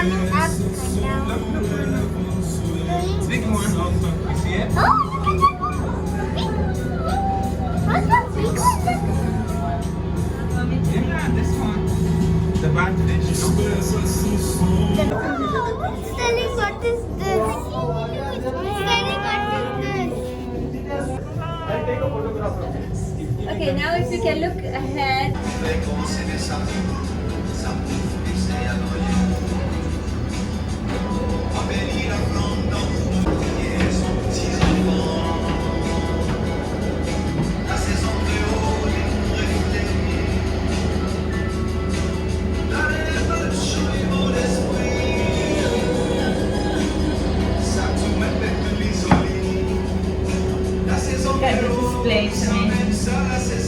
coming up and down. Big one also. You see it? Oh, look at that one. What's that big one? Yeah, this one. The badfish. Sterling, what is this? Sterling, what is this? Okay, now if you can look ahead. Look at the display, it's amazing.